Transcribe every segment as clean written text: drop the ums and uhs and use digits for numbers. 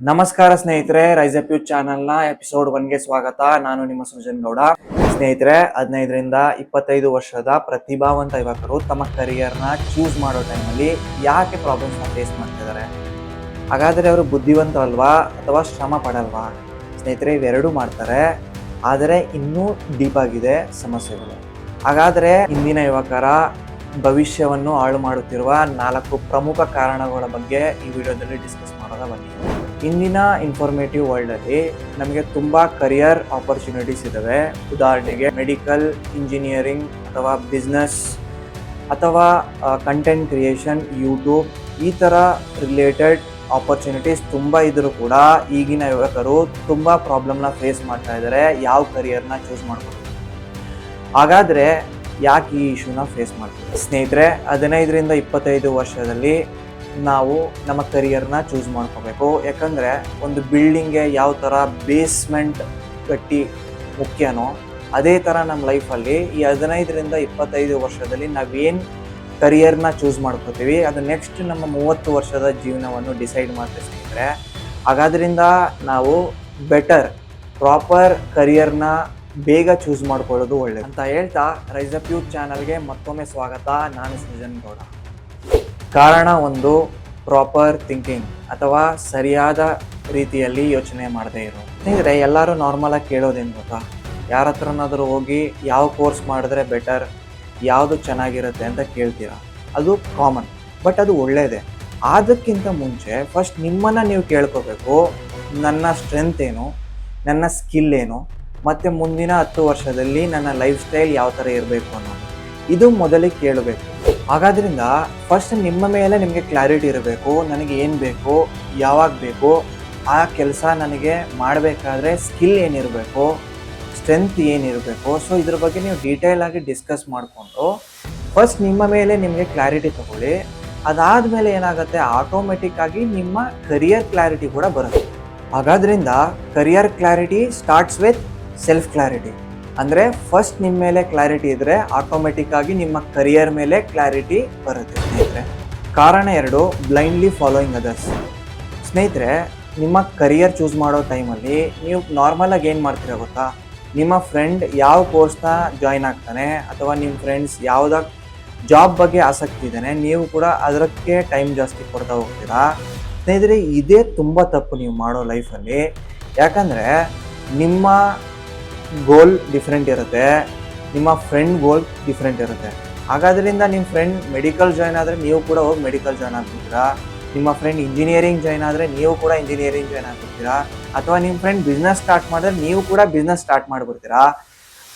ನಮಸ್ಕಾರ ಸ್ನೇಹಿತರೆ, rice up you ಚಾನಲ್ನ ಎಪಿಸೋಡ್ 1ಗೆ ಸ್ವಾಗತ. ನಾನು ನಿಮ್ಮ ಸೃಜನ್ ಗೌಡ. ಸ್ನೇಹಿತರೆ, 15ರಿಂದ 25 ವರ್ಷದ ಪ್ರತಿಭಾವಂತ ಯುವಕರು ತಮ್ಮ ಕರಿಯರ್ನ ಚೂಸ್ ಮಾಡೋ ಟೈಮಲ್ಲಿ ಯಾಕೆ ಪ್ರಾಬ್ಲಮ್ಸ್ನ ಫೇಸ್ ಮಾಡ್ತಿದ್ದಾರೆ? ಹಾಗಾದರೆ ಅವರು ಬುದ್ಧಿವಂತ ಅಲ್ವಾ ಅಥವಾ ಶ್ರಮ ಪಡಲ್ವಾ? ಸ್ನೇಹಿತರೆ, ಇವೆರಡೂ ಮಾಡ್ತಾರೆ, ಆದರೆ ಇನ್ನೂ ಡೀಪ್ ಆಗಿದೆ ಸಮಸ್ಯೆಗಳು. ಹಾಗಾದರೆ ಇಂದಿನ ಯುವಕರ ಭವಿಷ್ಯವನ್ನು ಹಾಳು ಮಾಡುತ್ತಿರುವ 4 ಪ್ರಮುಖ ಕಾರಣಗಳ ಬಗ್ಗೆ ಈ ವಿಡಿಯೋದಲ್ಲಿ ಡಿಸ್ಕಸ್ ಮಾಡೋದ ಬನ್ನಿ. ಇಂದಿನ ಇನ್ಫಾರ್ಮೇಟಿವ್ ವರ್ಲ್ಡಲ್ಲಿ ನಮಗೆ ತುಂಬ ಕರಿಯರ್ ಆಪರ್ಚುನಿಟೀಸ್ ಇದ್ದಾವೆ. ಉದಾಹರಣೆಗೆ ಮೆಡಿಕಲ್, ಇಂಜಿನಿಯರಿಂಗ್ ಅಥವಾ ಬಿಸ್ನೆಸ್ ಅಥವಾ ಕಂಟೆಂಟ್ ಕ್ರಿಯೇಷನ್, ಯೂಟ್ಯೂಬ್, ಈ ಥರ ರಿಲೇಟೆಡ್ ಆಪರ್ಚುನಿಟೀಸ್ ತುಂಬ ಇದ್ದರೂ ಕೂಡ ಈಗಿನ ಯುವಕರು ತುಂಬ ಪ್ರಾಬ್ಲಮ್ನ ಫೇಸ್ ಮಾಡ್ತಾ ಇದ್ದಾರೆ. ಯಾವ ಕರಿಯರ್ನ ಚೂಸ್ ಮಾಡ್ಬೋದು? ಹಾಗಾದರೆ ಯಾಕೆ ಈ ಇಶ್ಯೂನ ಫೇಸ್ ಮಾಡ್ತೀವಿ? ಸ್ನೇಹಿತರೆ, 15ರಿಂದ 25 ವರ್ಷದಲ್ಲಿ ನಾವು ನಮ್ಮ ಕರಿಯರ್ನ ಚೂಸ್ ಮಾಡ್ಕೋಬೇಕು. ಯಾಕಂದರೆ ಒಂದು ಬಿಲ್ಡಿಂಗ್ಗೆ ಯಾವ ಥರ ಬೇಸ್ಮೆಂಟ್ ಗಟ್ಟಿ ಮುಖ್ಯನೋ ಅದೇ ಥರ ನಮ್ಮ ಲೈಫಲ್ಲಿ ಈ 15ರಿಂದ 25 ವರ್ಷದಲ್ಲಿ ನಾವೇನು ಕರಿಯರ್ನ ಚೂಸ್ ಮಾಡ್ಕೋತೀವಿ ಅದು ನೆಕ್ಸ್ಟ್ ನಮ್ಮ 30 ವರ್ಷದ ಜೀವನವನ್ನು ಡಿಸೈಡ್ ಮಾಡ್ತೀವಿ ಸ್ನೇಹಿತರೆ. ಹಾಗಾದ್ರಿಂದ ನಾವು ಬೆಟರ್ ಪ್ರಾಪರ್ ಕರಿಯರ್ನ ಬೇಗ ಚೂಸ್ ಮಾಡ್ಕೊಳ್ಳೋದು ಒಳ್ಳೆಯದು ಅಂತ ಹೇಳ್ತಾ ರೈಸ್ ಅಪ್ ಯು ಚಾನಲ್ಗೆ ಮತ್ತೊಮ್ಮೆ ಸ್ವಾಗತ. ನಾನು ಸೃಜನ್ ಗೌಡ. ಕಾರಣ 1, ಪ್ರಾಪರ್ ಥಿಂಕಿಂಗ್ ಅಥವಾ ಸರಿಯಾದ ರೀತಿಯಲ್ಲಿ ಯೋಚನೆ ಮಾಡದೇ ಇರೋದು. ಸ್ನೇಹಿತರೆ, ಎಲ್ಲರೂ ನಾರ್ಮಲಾಗಿ ಕೇಳೋದೇನು ಗೊತ್ತಾ? ಯಾರ ಹತ್ರನಾದರೂ ಹೋಗಿ ಯಾವ ಕೋರ್ಸ್ ಮಾಡಿದ್ರೆ ಬೆಟರ್, ಯಾವುದು ಚೆನ್ನಾಗಿರುತ್ತೆ ಅಂತ ಕೇಳ್ತೀರಾ. ಅದು ಕಾಮನ್, ಬಟ್ ಅದು ಒಳ್ಳೆಯದೇ. ಅದಕ್ಕಿಂತ ಮುಂಚೆ ಫಸ್ಟ್ ನಿಮ್ಮನ್ನು ನೀವು ಕೇಳ್ಕೋಬೇಕು, ನನ್ನ ಸ್ಟ್ರೆಂತ್ ಏನು, ನನ್ನ ಸ್ಕಿಲ್ ಏನು, ಮತ್ತು ಮುಂದಿನ 10 ವರ್ಷದಲ್ಲಿ ನನ್ನ ಲೈಫ್ ಸ್ಟೈಲ್ ಯಾವ ಥರ ಇರಬೇಕು ಅನ್ನೋದು ಇದು ಮೊದಲಿಗೆ ಕೇಳಬೇಕು. ಹಾಗಾದ್ರಿಂದ ಫಸ್ಟ್ ನಿಮ್ಮ ಮೇಲೆ ನಿಮಗೆ ಕ್ಲಾರಿಟಿ ಇರಬೇಕು. ನನಗೆ ಏನು ಬೇಕು, ಯಾವಾಗ ಬೇಕು, ಆ ಕೆಲಸ ನನಗೆ ಮಾಡಬೇಕಾದ್ರೆ ಸ್ಕಿಲ್ ಏನಿರಬೇಕು, ಸ್ಟ್ರೆಂತ್ ಏನಿರಬೇಕು. ಸೊ ಇದ್ರ ಬಗ್ಗೆ ನೀವು ಡೀಟೇಲಾಗಿ ಡಿಸ್ಕಸ್ ಮಾಡಿಕೊಂಡು ಫಸ್ಟ್ ನಿಮ್ಮ ಮೇಲೆ ನಿಮಗೆ ಕ್ಲಾರಿಟಿ ತಗೊಳ್ಳಿ. ಅದಾದಮೇಲೆ ಏನಾಗುತ್ತೆ, ಆಟೋಮೆಟಿಕ್ಕಾಗಿ ನಿಮ್ಮ ಕರಿಯರ್ ಕ್ಲಾರಿಟಿ ಕೂಡ ಬರುತ್ತೆ. ಹಾಗಾದ್ರಿಂದ career clarity starts with self clarity. ಅಂದರೆ ಫಸ್ಟ್ ನಿಮ್ಮ ಮೇಲೆ ಕ್ಲಾರಿಟಿ ಇದ್ದರೆ ಆಟೋಮೆಟಿಕ್ಕಾಗಿ ನಿಮ್ಮ ಕರಿಯರ್ ಮೇಲೆ ಕ್ಲಾರಿಟಿ ಬರುತ್ತೆ ಸ್ನೇಹಿತರೆ. ಕಾರಣ 2, ಬ್ಲೈಂಡ್ಲಿ ಫಾಲೋಯಿಂಗ್ ಅದರ್ಸ್. ಸ್ನೇಹಿತರೆ, ನಿಮ್ಮ ಕರಿಯರ್ ಚೂಸ್ ಮಾಡೋ ಟೈಮಲ್ಲಿ ನೀವು ನಾರ್ಮಲಾಗಿ ಏನು ಮಾಡ್ತೀರಾ ಗೊತ್ತಾ? ನಿಮ್ಮ ಫ್ರೆಂಡ್ ಯಾವ ಕೋರ್ಸ್ನ ಜಾಯ್ನ್ ಆಗ್ತಾನೆ ಅಥವಾ ನಿಮ್ಮ ಫ್ರೆಂಡ್ಸ್ ಯಾವುದ ಜಾಬ್ ಬಗ್ಗೆ ಆಸಕ್ತಿ ಇದ್ದಾನೆ, ನೀವು ಕೂಡ ಅದಕ್ಕೆ ಟೈಮ್ ಜಾಸ್ತಿ ಕೊಡ್ತಾ ಹೋಗ್ತೀರಾ. ಸ್ನೇಹಿತರೆ, ಇದೇ ತುಂಬ ತಪ್ಪು ನೀವು ಮಾಡೋ ಲೈಫಲ್ಲಿ. ಯಾಕಂದರೆ ನಿಮ್ಮ ಗೋಲ್ ಡಿಫ್ರೆಂಟ್ ಇರುತ್ತೆ, ನಿಮ್ಮ ಫ್ರೆಂಡ್ ಗೋಲ್ ಡಿಫ್ರೆಂಟ್ ಇರುತ್ತೆ. ಹಾಗಾದ್ರಿಂದ ನಿಮ್ಮ ಫ್ರೆಂಡ್ ಮೆಡಿಕಲ್ ಜಾಯ್ನ್ ಆದರೆ ನೀವು ಕೂಡ ಹೋಗಿ ಮೆಡಿಕಲ್ ಜಾಯ್ನ್ ಆಗ್ಬಿಡ್ತೀರಾ. ನಿಮ್ಮ ಫ್ರೆಂಡ್ ಇಂಜಿನಿಯರಿಂಗ್ ಜಾಯ್ನ್ ಆದರೆ ನೀವು ಕೂಡ ಇಂಜಿನಿಯರಿಂಗ್ ಜಾಯ್ನ್ ಆಗ್ಬಿಡ್ತೀರಾ. ಅಥವಾ ನಿಮ್ಮ ಫ್ರೆಂಡ್ ಬಿಸ್ನೆಸ್ ಸ್ಟಾರ್ಟ್ ಮಾಡಿದ್ರೆ ನೀವು ಕೂಡ ಬಿಸ್ನೆಸ್ ಸ್ಟಾರ್ಟ್ ಮಾಡಿಬಿಡ್ತೀರಾ.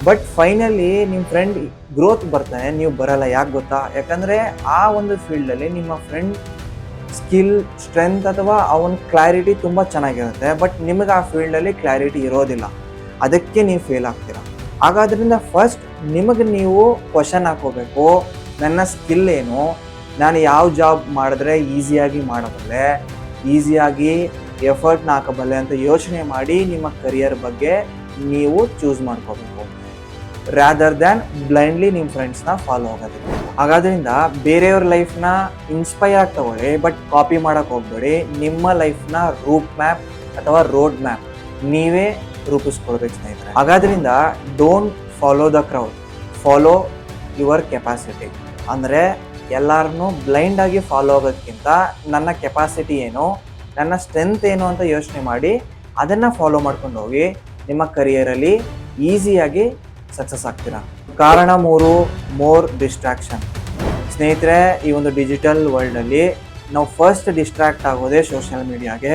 ಬಟ್ ಫೈನಲಿ ನಿಮ್ಮ ಫ್ರೆಂಡ್ ಗ್ರೋತ್ ಬರ್ತಾನೆ, ನೀವು ಬರಲ್ಲ. ಯಾಕೆ ಗೊತ್ತಾ? ಯಾಕಂದರೆ ಆ ಒಂದು ಫೀಲ್ಡಲ್ಲಿ ನಿಮ್ಮ ಫ್ರೆಂಡ್ ಸ್ಕಿಲ್, ಸ್ಟ್ರೆಂತ್ ಅಥವಾ ಅವನ ಕ್ಲಾರಿಟಿ ತುಂಬ ಚೆನ್ನಾಗಿರುತ್ತೆ, ಬಟ್ ನಿಮಗೆ ಆ ಫೀಲ್ಡಲ್ಲಿ ಕ್ಲಾರಿಟಿ ಇರೋದಿಲ್ಲ. ಅದಕ್ಕೆ ನೀವು ಫೇಲ್ ಆಗ್ತೀರಾ. ಹಾಗಾದ್ರಿಂದ ಫಸ್ಟ್ ನಿಮಗೆ ನೀವು ಕ್ವಶನ್ ಹಾಕೋಬೇಕು, ನನ್ನ ಸ್ಕಿಲ್ ಏನು, ನಾನು ಯಾವ ಜಾಬ್ ಮಾಡಿದ್ರೆ ಈಸಿಯಾಗಿ ಮಾಡಬಲ್ಲೆ, ಈಸಿಯಾಗಿ ಎಫರ್ಟ್ನ ಹಾಕಬಲ್ಲೆ ಅಂತ ಯೋಚನೆ ಮಾಡಿ ನಿಮ್ಮ ಕರಿಯರ್ ಬಗ್ಗೆ ನೀವು ಚೂಸ್ ಮಾಡ್ಕೋಬೇಕು, ರಾದರ್ ದ್ಯಾನ್ ಬ್ಲೈಂಡ್ಲಿ ನಿಮ್ಮ ಫ್ರೆಂಡ್ಸ್ನ ಫಾಲೋ ಆಗೋದಿಲ್ಲ. ಹಾಗಾದ್ರಿಂದ ಬೇರೆಯವ್ರ ಲೈಫ್ನ ಇನ್ಸ್ಪೈರ್ ಆಗಿ ತಗೊಳ್ಳಿ, ಬಟ್ ಕಾಪಿ ಮಾಡೋಕ್ಕೆ ಹೋಗ್ಬೇಡಿ. ನಿಮ್ಮ ಲೈಫ್ನ ರೂಟ್ ಮ್ಯಾಪ್ ಅಥವಾ ರೋಡ್ ಮ್ಯಾಪ್ ನೀವೇ ರೂಪಿಸ್ಕೊಳ್ಬೇಕು ಸ್ನೇಹಿತರೆ. ಹಾಗಾದ್ರಿಂದ don't follow the crowd, follow your capacity. ಅಂದರೆ ಎಲ್ಲರನ್ನೂ ಬ್ಲೈಂಡಾಗಿ ಫಾಲೋ ಆಗೋದಕ್ಕಿಂತ ನನ್ನ ಕೆಪಾಸಿಟಿ ಏನು, ನನ್ನ ಸ್ಟ್ರೆಂತ್ ಏನು ಅಂತ ಯೋಚನೆ ಮಾಡಿ ಅದನ್ನು ಫಾಲೋ ಮಾಡ್ಕೊಂಡು ಹೋಗಿ ನಿಮ್ಮ ಕರಿಯರಲ್ಲಿ ಈಸಿಯಾಗಿ ಸಕ್ಸಸ್ ಆಗ್ತೀರಾ. ಕಾರಣ 3, ಮೋರ್ ಡಿಸ್ಟ್ರಾಕ್ಷನ್. ಸ್ನೇಹಿತರೆ, ಈ ಒಂದು ಡಿಜಿಟಲ್ ವರ್ಲ್ಡಲ್ಲಿ ನಾವು ಫಸ್ಟ್ ಡಿಸ್ಟ್ರಾಕ್ಟ್ ಆಗೋದೇ ಸೋಷಿಯಲ್ ಮೀಡಿಯಾಗೆ.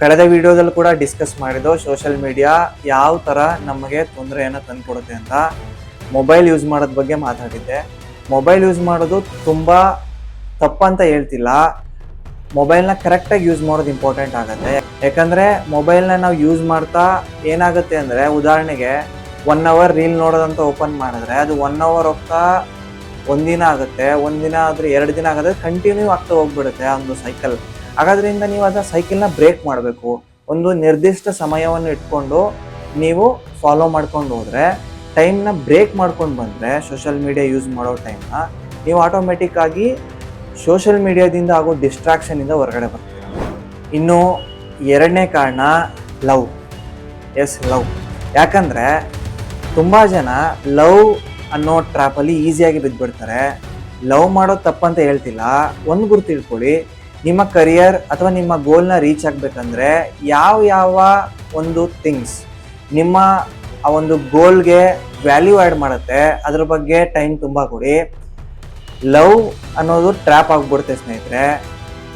ಕಳೆದ ವಿಡಿಯೋದಲ್ಲಿ ಕೂಡ ಡಿಸ್ಕಸ್ ಮಾಡಿದ್ದು ಸೋಷಿಯಲ್ ಮೀಡಿಯಾ ಯಾವ ಥರ ನಮಗೆ ತೊಂದರೆಯನ್ನು ತಂದುಕೊಡುತ್ತೆ ಅಂತ. ಮೊಬೈಲ್ ಯೂಸ್ ಮಾಡೋದ್ರ ಬಗ್ಗೆ ಮಾತಾಡಿದ್ದೆ. ಮೊಬೈಲ್ ಯೂಸ್ ಮಾಡೋದು ತುಂಬ ತಪ್ಪಂತ ಹೇಳ್ತಿಲ್ಲ, ಮೊಬೈಲ್ನ ಕರೆಕ್ಟಾಗಿ ಯೂಸ್ ಮಾಡೋದು ಇಂಪಾರ್ಟೆಂಟ್ ಆಗುತ್ತೆ. ಯಾಕಂದರೆ ಮೊಬೈಲ್ನ ನಾವು ಯೂಸ್ ಮಾಡ್ತಾ ಏನಾಗುತ್ತೆ ಅಂದರೆ, ಉದಾಹರಣೆಗೆ 1 ಅವರ್ ರೀಲ್ ನೋಡೋದಂತ ಓಪನ್ ಮಾಡಿದ್ರೆ ಅದು 1 ಅವರ್ ಹೋಗ್ತಾ ಒಂದಿನ ಆಗುತ್ತೆ, ಒಂದಿನ ಆದರೆ 2 ದಿನ ಆಗುತ್ತೆ, ಕಂಟಿನ್ಯೂ ಆಗ್ತಾ ಹೋಗ್ಬಿಡುತ್ತೆ ಆ ಒಂದು ಸೈಕಲ್. ಹಾಗಾದ್ರಿಂದ ನೀವು ಅದನ್ನ ಸೈಕಲ್ನ ಬ್ರೇಕ್ ಮಾಡಬೇಕು. ಒಂದು ನಿರ್ದಿಷ್ಟ ಸಮಯವನ್ನು ಇಟ್ಕೊಂಡು ನೀವು ಫಾಲೋ ಮಾಡ್ಕೊಂಡು ಹೋದರೆ, ಟೈಮ್ನ ಬ್ರೇಕ್ ಮಾಡ್ಕೊಂಡು ಬಂದರೆ ಸೋಷಿಯಲ್ ಮೀಡಿಯಾ ಯೂಸ್ ಮಾಡೋ ಟೈಮ್ನ ನೀವು ಆಟೋಮೆಟಿಕ್ಕಾಗಿ ಸೋಷಿಯಲ್ ಮೀಡಿಯಾದಿಂದ ಆಗೋ ಡಿಸ್ಟ್ರಾಕ್ಷನಿಂದ ಹೊರಗಡೆ ಬರ್ತೀರ. ಇನ್ನು ಎರಡನೇ ಕಾರಣ ಲವ್. ಲವ್. ಯಾಕಂದರೆ ತುಂಬ ಜನ ಲವ್ ಅನ್ನೋ ಟ್ರ್ಯಾಪಲ್ಲಿ ಈಸಿಯಾಗಿ ಬಿದ್ದುಬಿಡ್ತಾರೆ. ಲವ್ ಮಾಡೋದು ತಪ್ಪಂತ ಹೇಳ್ತಿಲ್ಲ. ಒಂದು ಗುರು ತಿಳ್ಕೊಳ್ಳಿ, ನಿಮ್ಮ ಕರಿಯರ್ ಅಥವಾ ನಿಮ್ಮ ಗೋಲ್ನ ರೀಚ್ ಆಗಬೇಕಂದ್ರೆ ಯಾವ ಒಂದು ಥಿಂಗ್ಸ್ ನಿಮ್ಮ ಆ ಒಂದು ಗೋಲ್ಗೆ ವ್ಯಾಲ್ಯೂ ಆ್ಯಡ್ ಮಾಡುತ್ತೆ ಅದ್ರ ಬಗ್ಗೆ ಟೈಮ್ ತುಂಬ ಕೊಡಿ. ಲವ್ ಅನ್ನೋದು ಟ್ರ್ಯಾಪ್ ಆಗಿಬಿಡುತ್ತೆ ಸ್ನೇಹಿತರೆ.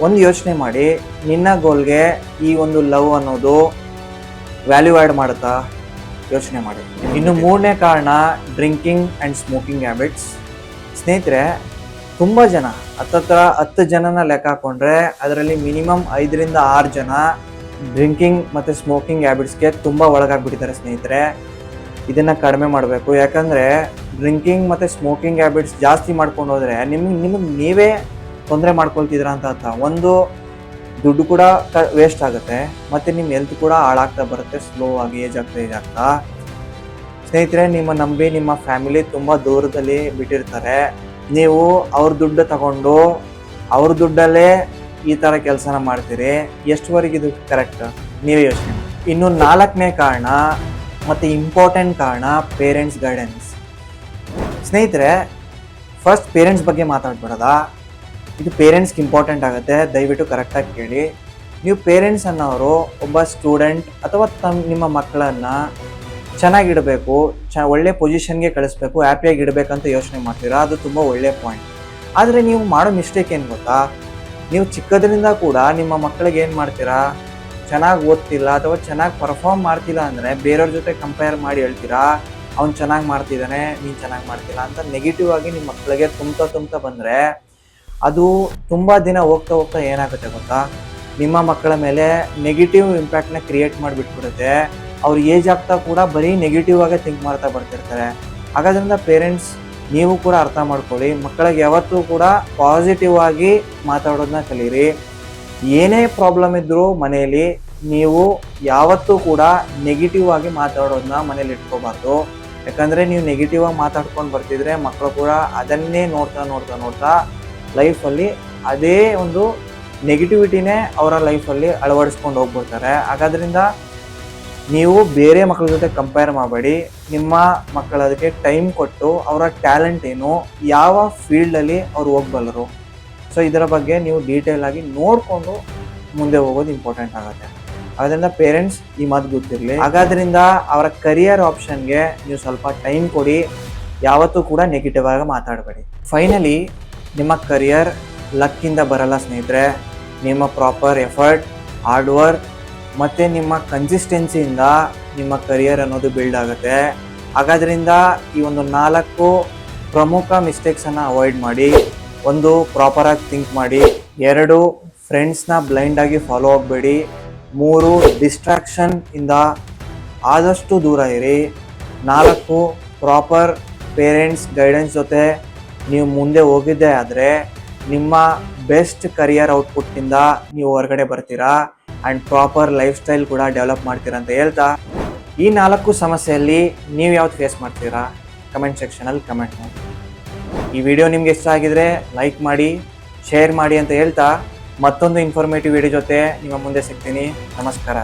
ಒಂದು ಯೋಚನೆ ಮಾಡಿ, ನಿನ್ನ ಗೋಲ್ಗೆ ಈ ಒಂದು ಲವ್ ಅನ್ನೋದು ವ್ಯಾಲ್ಯೂ ಆ್ಯಡ್ ಮಾಡುತ್ತಾ? ಯೋಚನೆ ಮಾಡಿ. ಇನ್ನು ಮೂರನೇ ಕಾರಣ ಡ್ರಿಂಕಿಂಗ್ ಆ್ಯಂಡ್ ಸ್ಮೋಕಿಂಗ್ ಹ್ಯಾಬಿಟ್ಸ್. ಸ್ನೇಹಿತರೆ, ತುಂಬ ಜನ 10 ಜನನ ಲೆಕ್ಕ ಹಾಕೊಂಡ್ರೆ ಅದರಲ್ಲಿ ಮಿನಿಮಮ್ 5ರಿಂದ 6 ಜನ ಡ್ರಿಂಕಿಂಗ್ ಮತ್ತು ಸ್ಮೋಕಿಂಗ್ ಹ್ಯಾಬಿಟ್ಸ್ಗೆ ತುಂಬ ಒಳಗಾಗ್ಬಿಟ್ಟಿದ್ದಾರೆ ಸ್ನೇಹಿತರೆ. ಇದನ್ನು ಕಡಿಮೆ ಮಾಡಬೇಕು. ಯಾಕಂದರೆ ಡ್ರಿಂಕಿಂಗ್ ಮತ್ತು ಸ್ಮೋಕಿಂಗ್ ಹ್ಯಾಬಿಟ್ಸ್ ಜಾಸ್ತಿ ಮಾಡ್ಕೊಂಡು ಹೋದರೆ ನಿಮಗೆ ನೀವೇ ತೊಂದರೆ ಮಾಡ್ಕೊಳ್ತಿದ್ದೀರ ಅಂತ ಅರ್ಥ. ಒಂದು, ದುಡ್ಡು ಕೂಡ ವೇಸ್ಟ್ ಆಗುತ್ತೆ, ಮತ್ತು ನಿಮ್ಮ ಹೆಲ್ತ್ ಕೂಡ ಹಾಳಾಗ್ತಾ ಬರುತ್ತೆ ಸ್ಲೋ ಆಗಿ, ಏಜ್ ಆಗ್ತಾ. ಸ್ನೇಹಿತರೆ, ನಿಮ್ಮ ನಂಬಿ ನಿಮ್ಮ ಫ್ಯಾಮಿಲಿ ತುಂಬ ದೂರದಲ್ಲಿ ಬಿಟ್ಟಿರ್ತಾರೆ. ನೀವು ಅವ್ರ ದುಡ್ಡು ತಗೊಂಡು ಅವ್ರ ದುಡ್ಡಲ್ಲೇ ಈ ಥರ ಕೆಲಸನ ಮಾಡ್ತೀರಿ. ಎಷ್ಟುವರೆಗೆ ಇದು ಕರೆಕ್ಟ್? ನೀವೇ ಯೋಚನೆ ಮಾಡಿ. ಇನ್ನು 4ನೇ ಕಾರಣ ಮತ್ತು ಇಂಪಾರ್ಟೆಂಟ್ ಕಾರಣ ಪೇರೆಂಟ್ಸ್ ಗೈಡೆನ್ಸ್. ಸ್ನೇಹಿತರೆ, ಫಸ್ಟ್ ಪೇರೆಂಟ್ಸ್ ಬಗ್ಗೆ ಮಾತಾಡ್ಬಿಡೋದ? ಇದು ಪೇರೆಂಟ್ಸ್ಗೆ ಇಂಪಾರ್ಟೆಂಟ್ ಆಗುತ್ತೆ, ದಯವಿಟ್ಟು ಕರೆಕ್ಟಾಗಿ ಕೇಳಿ. ನೀವು ಪೇರೆಂಟ್ಸ್ ಅನ್ನೋರು ಒಬ್ಬ ಸ್ಟೂಡೆಂಟ್ ಅಥವಾ ನಿಮ್ಮ ಮಕ್ಕಳನ್ನು ಚೆನ್ನಾಗಿಡಬೇಕು, ಒಳ್ಳೆ ಪೊಸಿಷನ್ಗೆ ಕಳಿಸ್ಬೇಕು, ಹ್ಯಾಪಿಯಾಗಿ ಇಡಬೇಕಂತ ಯೋಚನೆ ಮಾಡ್ತೀರಾ. ಅದು ತುಂಬ ಒಳ್ಳೆಯ ಪಾಯಿಂಟ್. ಆದರೆ ನೀವು ಮಾಡೋ ಮಿಸ್ಟೇಕ್ ಏನು ಗೊತ್ತಾ? ನೀವು ಚಿಕ್ಕದ್ರಿಂದ ಕೂಡ ನಿಮ್ಮ ಮಕ್ಕಳಿಗೆ ಏನು ಮಾಡ್ತೀರಾ? ಚೆನ್ನಾಗಿ ಓದ್ತಿಲ್ಲ ಅಥವಾ ಚೆನ್ನಾಗಿ ಪರ್ಫಾರ್ಮ್ ಮಾಡ್ತಿಲ್ಲ ಅಂದರೆ ಬೇರೆಯವ್ರ ಜೊತೆ ಕಂಪೇರ್ ಮಾಡಿ ಹೇಳ್ತೀರಾ, ಅವ್ನು ಚೆನ್ನಾಗಿ ಮಾಡ್ತಿದ್ದಾನೆ, ನೀನು ಚೆನ್ನಾಗಿ ಮಾಡ್ತಿಲ್ಲ ಅಂತ ನೆಗೆಟಿವ್ ಆಗಿ ನಿಮ್ಮ ಮಕ್ಕಳಿಗೆ ತುಂಬ್ತಾ ಬಂದರೆ ಅದು ತುಂಬ ದಿನ ಹೋಗ್ತಾ ಏನಾಗುತ್ತೆ ಗೊತ್ತಾ? ನಿಮ್ಮ ಮಕ್ಕಳ ಮೇಲೆ ನೆಗೆಟಿವ್ ಇಂಪ್ಯಾಕ್ಟ್ನ ಕ್ರಿಯೇಟ್ ಮಾಡಿಬಿಟ್ಬಿಡುತ್ತೆ. ಅವ್ರು ಏಜ್ ಆಗ್ತಾ ಕೂಡ ಬರೀ ನೆಗೆಟಿವ್ ಆಗೇ ಥಿಂಕ್ ಮಾಡ್ತಾ ಬರ್ತಿರ್ತಾರೆ. ಹಾಗಾದ್ರಿಂದ ಪೇರೆಂಟ್ಸ್ ನೀವು ಕೂಡ ಅರ್ಥ ಮಾಡ್ಕೊಳ್ಳಿ, ಮಕ್ಕಳಿಗೆ ಯಾವತ್ತೂ ಕೂಡ ಪಾಸಿಟಿವ್ ಆಗಿ ಮಾತಾಡೋದನ್ನ ಕಲೀರಿ. ಏನೇ ಪ್ರಾಬ್ಲಮ್ ಇದ್ದರೂ ಮನೆಯಲ್ಲಿ ನೀವು ಯಾವತ್ತೂ ಕೂಡ ನೆಗೆಟಿವ್ ಆಗಿ ಮಾತಾಡೋದನ್ನ ಮನೇಲಿ ಇಟ್ಕೋಬಾರ್ದು. ಯಾಕಂದರೆ ನೀವು ನೆಗೆಟಿವ್ ಆಗಿ ಮಾತಾಡ್ಕೊಂಡು ಬರ್ತಿದ್ರೆ ಮಕ್ಕಳು ಕೂಡ ಅದನ್ನೇ ನೋಡ್ತಾ ಲೈಫಲ್ಲಿ ಅದೇ ಒಂದು ನೆಗೆಟಿವಿಟಿನೇ ಅವರ ಲೈಫಲ್ಲಿ ಅಳವಡಿಸ್ಕೊಂಡು ಹೋಗ್ಬಿಡ್ತಾರೆ. ಹಾಗಾದ್ರಿಂದ ನೀವು ಬೇರೆ ಮಕ್ಕಳ ಜೊತೆ ಕಂಪೇರ್ ಮಾಡಬೇಡಿ. ನಿಮ್ಮ ಮಕ್ಕಳ ಅದಕ್ಕೆ ಟೈಮ್ ಕೊಟ್ಟು ಅವರ ಟ್ಯಾಲೆಂಟ್ ಏನು, ಯಾವ ಫೀಲ್ಡಲ್ಲಿ ಅವ್ರು ಹೋಗ್ಬಲ್ಲರು, ಸೊ ಇದರ ಬಗ್ಗೆ ನೀವು ಡೀಟೇಲ್ ಆಗಿ ನೋಡಿಕೊಂಡು ಮುಂದೆ ಹೋಗೋದು ಇಂಪಾರ್ಟೆಂಟ್ ಆಗುತ್ತೆ. ಅದರಿಂದ ಪೇರೆಂಟ್ಸ್ ಈ ಮಾತು ಗೊತ್ತಿರಲಿ. ಹಾಗಾದ್ರಿಂದ ಅವರ ಕರಿಯರ್ ಆಪ್ಷನ್ಗೆ ನೀವು ಸ್ವಲ್ಪ ಟೈಮ್ ಕೊಡಿ, ಯಾವತ್ತೂ ಕೂಡ ನೆಗೆಟಿವ್ ಆಗಿ ಮಾತಾಡಬೇಡಿ. ಫೈನಲಿ, ನಿಮ್ಮ ಕರಿಯರ್ ಲಕ್ಕಿಂದ ಬರಲ್ಲ ಸ್ನೇಹಿತರೆ. ನಿಮ್ಮ ಪ್ರಾಪರ್ ಎಫರ್ಟ್, ಹಾರ್ಡ್ ವರ್ಕ್ ಮತ್ತು ನಿಮ್ಮ ಕನ್ಸಿಸ್ಟೆನ್ಸಿಯಿಂದ ನಿಮ್ಮ ಕರಿಯರ್ ಅನ್ನೋದು ಬಿಲ್ಡ್ ಆಗುತ್ತೆ. ಹಾಗಾದ್ರಿಂದ ಈ ಒಂದು 4 ಪ್ರಮುಖ ಮಿಸ್ಟೇಕ್ಸನ್ನು ಅವಾಯ್ಡ್ ಮಾಡಿ. 1, ಪ್ರಾಪರಾಗಿ ಥಿಂಕ್ ಮಾಡಿ. 2, ಫ್ರೆಂಡ್ಸ್ನ ಬ್ಲೈಂಡಾಗಿ ಫಾಲೋ ಆಗಬೇಡಿ. 3, ಡಿಸ್ಟ್ರಾಕ್ಷನ್ ಇಂದ ಆದಷ್ಟು ದೂರ ಇರಿ. 4, ಪ್ರಾಪರ್ ಪೇರೆಂಟ್ಸ್ ಗೈಡೆನ್ಸ್ ಜೊತೆ ನೀವು ಮುಂದೆ ಹೋಗಿದ್ದೇ ಆದರೆ ನಿಮ್ಮ ಬೆಸ್ಟ್ ಕರಿಯರ್ ಔಟ್ಪುಟ್ಟಿಂದ ನೀವು ಹೊರಗಡೆ ಬರ್ತೀರಾ ಆ್ಯಂಡ್ ಪ್ರಾಪರ್ ಲೈಫ್ ಸ್ಟೈಲ್ ಕೂಡ ಡೆವಲಪ್ ಮಾಡ್ತೀರಾ ಅಂತ ಹೇಳ್ತಾ, ಈ 4 ಸಮಸ್ಯೆಯಲ್ಲಿ ನೀವು ಯಾವ್ದು ಫೇಸ್ ಮಾಡ್ತೀರಾ ಕಮೆಂಟ್ ಸೆಕ್ಷನಲ್ಲಿ ಕಮೆಂಟ್ ಮಾಡಿ. ಈ ವಿಡಿಯೋ ನಿಮ್ಗೆ ಇಷ್ಟ ಆಗಿದ್ರೆ ಲೈಕ್ ಮಾಡಿ, ಶೇರ್ ಮಾಡಿ ಅಂತ ಹೇಳ್ತಾ ಮತ್ತೊಂದು ಇನ್ಫಾರ್ಮೇಟಿವ್ ವಿಡಿಯೋ ಜೊತೆ ನಿಮ್ಮ ಮುಂದೆ ಸಿಗ್ತೀನಿ. ನಮಸ್ಕಾರ.